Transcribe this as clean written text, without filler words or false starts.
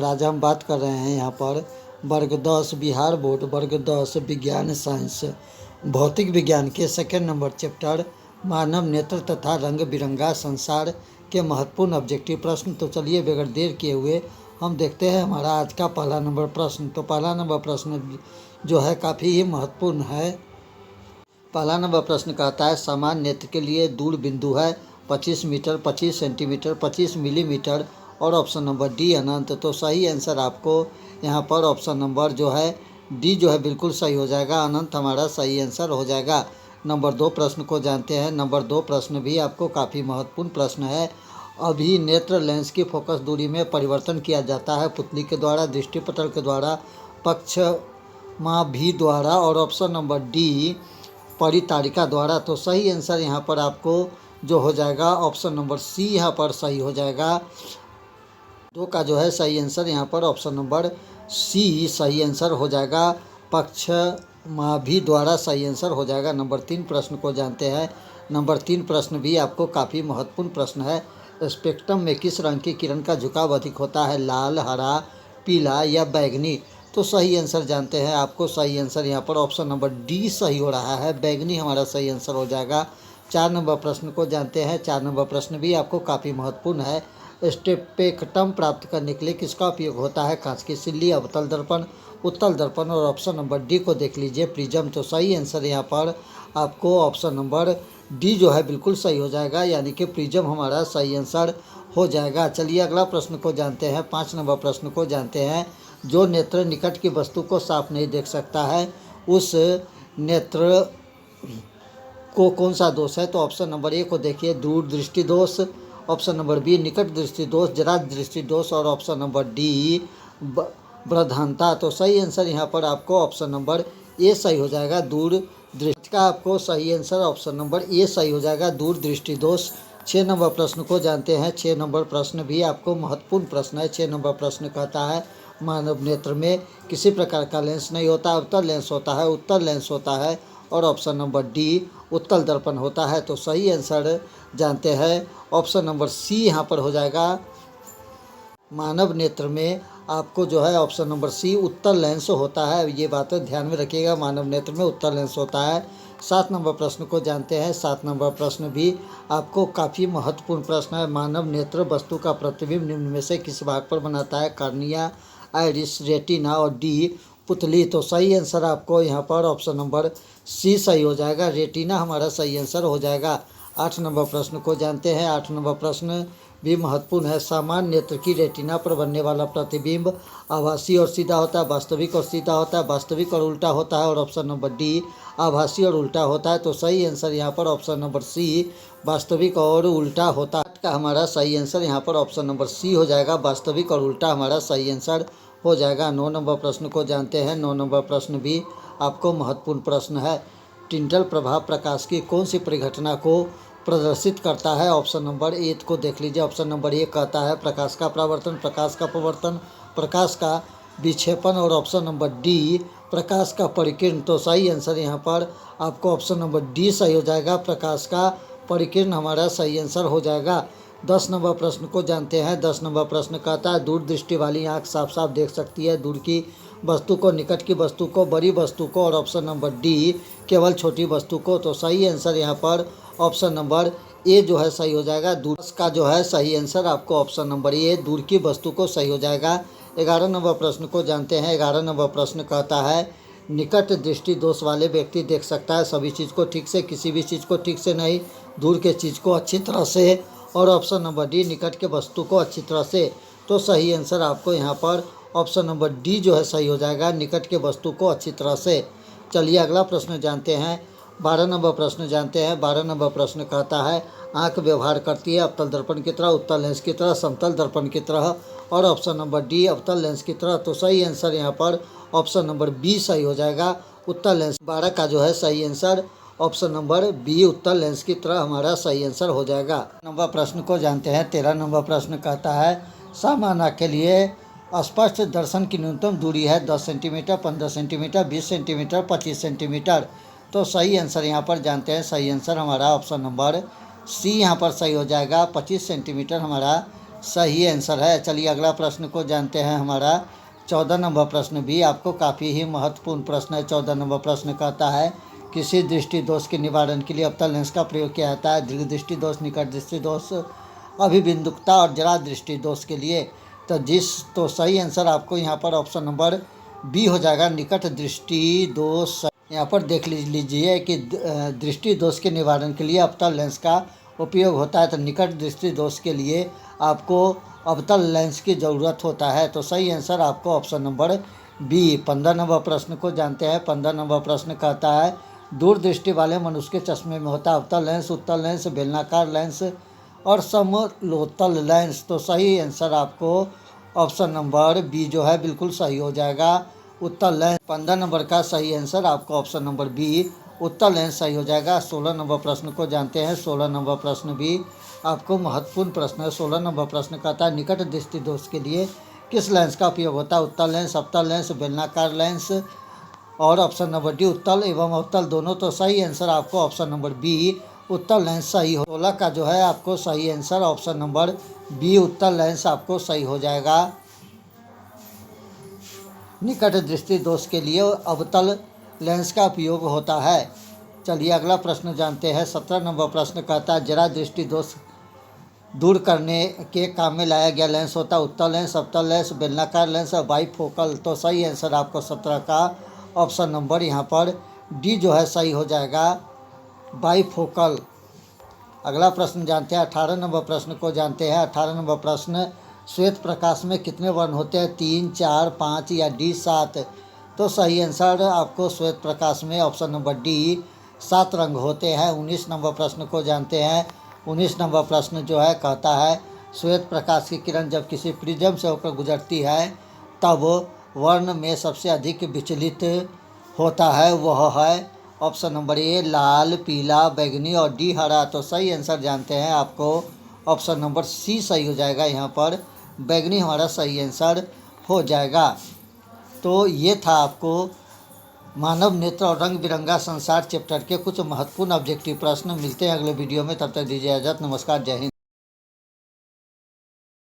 और आज हम बात कर रहे हैं यहाँ पर वर्ग 10 बिहार बोर्ड वर्ग 10 विज्ञान साइंस भौतिक विज्ञान के सेकेंड नंबर चैप्टर मानव नेत्र तथा रंग बिरंगा संसार के महत्वपूर्ण ऑब्जेक्टिव प्रश्न। तो चलिए बगैर देर किए हुए हम देखते हैं हमारा आज का पहला नंबर प्रश्न। तो पहला नंबर प्रश्न जो है काफ़ी ही महत्वपूर्ण है। पहला नंबर प्रश्न कहता है सामान्य नेत्र के लिए दूर बिंदु है 25 मीटर, 25 सेंटीमीटर, 25 मिलीमीटर और ऑप्शन नंबर डी अनंत। तो सही आंसर आपको यहाँ पर ऑप्शन नंबर जो है डी जो है बिल्कुल सही हो जाएगा, अनंत हमारा सही आंसर हो जाएगा। नंबर 2 प्रश्न को जानते हैं। नंबर 2 प्रश्न भी आपको काफ़ी महत्वपूर्ण प्रश्न है। अभिनेत्र लेंस की फोकस दूरी में परिवर्तन किया जाता है पुतली के द्वारा, दृष्टिपटल के द्वारा, पक्षमाभि द्वारा और ऑप्शन नंबर डी परितारिका द्वारा। तो सही आंसर यहाँ पर आपको जो हो जाएगा ऑप्शन नंबर सी यहाँ पर सही हो जाएगा। 2 का जो है सही आंसर यहाँ पर ऑप्शन नंबर सी सही आंसर हो जाएगा, पक्षमाभि द्वारा सही आंसर हो जाएगा। नंबर 3 प्रश्न को जानते हैं। नंबर 3 प्रश्न भी आपको काफ़ी महत्वपूर्ण प्रश्न है। स्पेक्ट्रम में किस रंग की किरण का झुकाव अधिक होता है, लाल, हरा, पीला या बैंगनी। तो सही आंसर जानते हैं। आपको सही आंसर यहाँ पर ऑप्शन नंबर डी सही हो रहा है, बैंगनी हमारा सही आंसर हो जाएगा। 4 नंबर प्रश्न को जानते हैं। 4 नंबर प्रश्न भी आपको काफ़ी महत्वपूर्ण है। स्पेक्ट्रम प्राप्त करने के लिए किसका उपयोग होता है, कांच की सिल्ली, अवतल दर्पण, उत्तल दर्पण और ऑप्शन नंबर डी को देख लीजिए प्रिज्म। तो सही आंसर यहाँ पर आपको ऑप्शन नंबर डी जो है बिल्कुल सही हो जाएगा, यानी कि प्रिज्म हमारा सही आंसर हो जाएगा। चलिए अगला प्रश्न को जानते हैं। 5 नंबर प्रश्न को जानते हैं। जो नेत्र निकट की वस्तु को साफ नहीं देख सकता है उस नेत्र को कौन सा दोष है। तो ऑप्शन नंबर ए को देखिए दूर दृष्टि दोष, ऑप्शन नंबर बी निकट दृष्टि दोष, जरा दृष्टि दोष और ऑप्शन नंबर डी प्रधानता। तो सही आंसर यहाँ पर आपको ऑप्शन नंबर ए सही हो जाएगा, दूर दृष्टि का आपको सही आंसर ऑप्शन नंबर ए सही हो जाएगा, दूर दृष्टि दोष। 6 नंबर प्रश्न को जानते हैं। 6 नंबर प्रश्न भी आपको महत्वपूर्ण प्रश्न है। 6 नंबर प्रश्न कहता है मानव नेत्र में किसी प्रकार का लेंस नहीं होता, अवतल लेंस होता है, उत्तल लेंस होता है और ऑप्शन नंबर डी उत्तल दर्पण होता है। तो सही आंसर जानते हैं ऑप्शन नंबर सी यहाँ पर हो जाएगा। मानव नेत्र में आपको जो है ऑप्शन नंबर सी उत्तल लेंस होता है, ये बात ध्यान में रखिएगा, मानव नेत्र में उत्तल लेंस होता है। 7 नंबर प्रश्न को जानते हैं। 7 नंबर प्रश्न भी आपको काफ़ी महत्वपूर्ण प्रश्न है। मानव नेत्र वस्तु का प्रतिबिंब निम्न में से किस भाग पर बनाता है, कार्निया, आइरिस, रेटिना और डी पुतली। तो सही आंसर आपको यहाँ पर ऑप्शन नंबर सी सही हो जाएगा, रेटिना हमारा सही आंसर हो जाएगा। 8 नंबर प्रश्न को जानते हैं। 8 नंबर प्रश्न भी महत्वपूर्ण है। सामान्य नेत्र की रेटिना पर बनने वाला प्रतिबिंब आभासी और सीधा होता है, वास्तविक और सीधा होता है, वास्तविक और उल्टा होता है और ऑप्शन नंबर डी आभासी और उल्टा होता है। तो सही आंसर यहाँ पर ऑप्शन नंबर सी वास्तविक और उल्टा होता है का हमारा सही आंसर यहाँ पर ऑप्शन नंबर सी हो जाएगा, वास्तविक और उल्टा हमारा सही आंसर हो जाएगा। 9 नंबर प्रश्न को जानते हैं। 9 नंबर प्रश्न भी आपको महत्वपूर्ण प्रश्न है। टिंडल प्रभाव प्रकाश की कौन सी परिघटना को प्रदर्शित करता है। ऑप्शन नंबर ए को देख लीजिए। ऑप्शन नंबर ए कहता है प्रकाश का परावर्तन, प्रकाश का अपवर्तन, प्रकाश का विक्षेपण और ऑप्शन नंबर डी प्रकाश का परिकिरण। तो सही आंसर यहाँ पर आपको ऑप्शन नंबर डी सही हो जाएगा, प्रकाश का परिकिरण हमारा सही आंसर हो जाएगा। 10 नंबर प्रश्न को जानते हैं। 10 नंबर प्रश्न कहता है दूर दृष्टि वाली आँख साफ साफ देख सकती है दूर की वस्तु को, निकट की वस्तु को, बड़ी वस्तु को और ऑप्शन नंबर डी केवल छोटी वस्तु को। तो सही आंसर यहाँ पर ऑप्शन नंबर ए जो है सही हो जाएगा, दूर का जो है सही आंसर आपको ऑप्शन नंबर ए दूर की वस्तु को सही हो जाएगा। 11 नंबर प्रश्न को जानते हैं। 11 नंबर प्रश्न कहता है निकट दृष्टि दोष वाले व्यक्ति देख सकता है सभी चीज़ को ठीक से, किसी भी चीज़ को ठीक से नहीं, दूर के चीज़ को अच्छी तरह से और ऑप्शन नंबर डी निकट के वस्तु को अच्छी तरह से। तो सही आंसर आपको यहाँ पर ऑप्शन नंबर डी जो है सही हो जाएगा, निकट के वस्तु को अच्छी तरह से। चलिए अगला प्रश्न जानते हैं। 12 नंबर प्रश्न जानते हैं। 12 नंबर प्रश्न कहता है आँख व्यवहार करती है अवतल दर्पण की तरह, उत्तल लेंस की तरह, समतल दर्पण की तरह और ऑप्शन नंबर डी अवतल लेंस की तरह। तो सही आंसर यहाँ पर ऑप्शन नंबर बी सही हो जाएगा, उत्तल लेंस। 12 का जो है सही आंसर ऑप्शन नंबर बी उत्तल लेंस की तरह हमारा सही आंसर हो जाएगा। नंबर प्रश्न को जानते हैं। 13 नंबर प्रश्न कहता है सामान्य आँख के लिए स्पष्ट दर्शन की न्यूनतम दूरी है 10 सेंटीमीटर, 15 सेंटीमीटर, 20 सेंटीमीटर, 25 सेंटीमीटर। तो सही आंसर यहाँ पर जानते हैं। सही आंसर हमारा ऑप्शन नंबर सी यहाँ पर सही हो जाएगा, 25 सेंटीमीटर हमारा सही आंसर है। चलिए अगला प्रश्न को जानते हैं। हमारा 14 नंबर प्रश्न भी आपको काफ़ी ही महत्वपूर्ण प्रश्न है। 14 नंबर प्रश्न कहता है किसी दृष्टि दोष के निवारण के लिए अवतल लेंस का प्रयोग किया जाता है। दीर्घ दृष्टि दोष, निकट दृष्टि दोष, अभिबिंदुकता और जरा दृष्टि दोष के लिए। तो सही आंसर आपको यहाँ पर ऑप्शन नंबर बी हो जाएगा, निकट दृष्टि दोष। यहाँ पर देख लीजिए कि दृष्टि दोष के निवारण के लिए अवतल लेंस का उपयोग होता है। तो निकट दृष्टि दोष के लिए आपको अवतल लेंस की ज़रूरत होता है। तो सही आंसर आपको ऑप्शन नंबर बी। 15 नंबर प्रश्न को जानते हैं। 15 नंबर प्रश्न कहता है दूरदृष्टि वाले मनुष्य के चश्मे में होता है अवतल लेंस, उत्तल लेंस, बेलनाकार लेंस और समतल लेंस। तो सही आंसर आपको ऑप्शन नंबर बी जो है बिल्कुल सही हो जाएगा, उत्तल लेंस। 15 नंबर का सही आंसर आपको ऑप्शन नंबर बी, उत्तल लेंस सही हो जाएगा। 16 नंबर प्रश्न को जानते हैं। 16 नंबर प्रश्न भी आपको महत्वपूर्ण प्रश्न है। 16 नंबर प्रश्न कहता है निकट दृष्टि दोष के लिए किस लेंस का उपयोग होता है? उत्तल लेंस, अवतल लेंस, बेलनाकार लेंस और ऑप्शन नंबर डी उत्तल एवं अवतल दोनों। तो सही आंसर आपको ऑप्शन नंबर बी, उत्तल लेंस सही हो। 16 का जो है आपको सही आंसर ऑप्शन नंबर बी, उत्तल लेंस आपको सही हो जाएगा। निकट दृष्टि दोष के लिए अवतल लेंस का उपयोग होता है। चलिए अगला प्रश्न जानते हैं। 17 नंबर प्रश्न कहता है जरा दृष्टि दोष दूर करने के काम में लाया गया लेंस होता है उत्तल लेंस, अवतल लेंस, बेलनाकार लेंस और बाइफोकल। तो सही आंसर आपको 17 का ऑप्शन नंबर यहाँ पर डी जो है सही हो जाएगा, बाइफोकल। अगला प्रश्न जानते हैं। 18 नंबर प्रश्न को जानते हैं। 18 नंबर प्रश्न श्वेत प्रकाश में कितने वर्ण होते हैं? 3, 4, 5 या डी 7। तो सही आंसर आपको श्वेत प्रकाश में ऑप्शन नंबर डी 7 रंग होते हैं। 19 नंबर प्रश्न को जानते हैं। 19 नंबर प्रश्न जो है कहता है श्वेत प्रकाश की किरण जब किसी प्रिज्म से होकर गुजरती है तब वर्ण में सबसे अधिक विचलित होता है, वह है ऑप्शन नंबर ए लाल, पीला, बैंगनी और डी हरा। तो सही आंसर जानते हैं आपको ऑप्शन नंबर सी सही हो जाएगा, यहाँ पर बैंगनी हमारा सही आंसर हो जाएगा। तो ये था आपको मानव नेत्र और रंग बिरंगा संसार चैप्टर के कुछ महत्वपूर्ण ऑब्जेक्टिव प्रश्न। मिलते हैं अगले वीडियो में, तब तक दीजिए इजाज़त। नमस्कार, जय हिंद।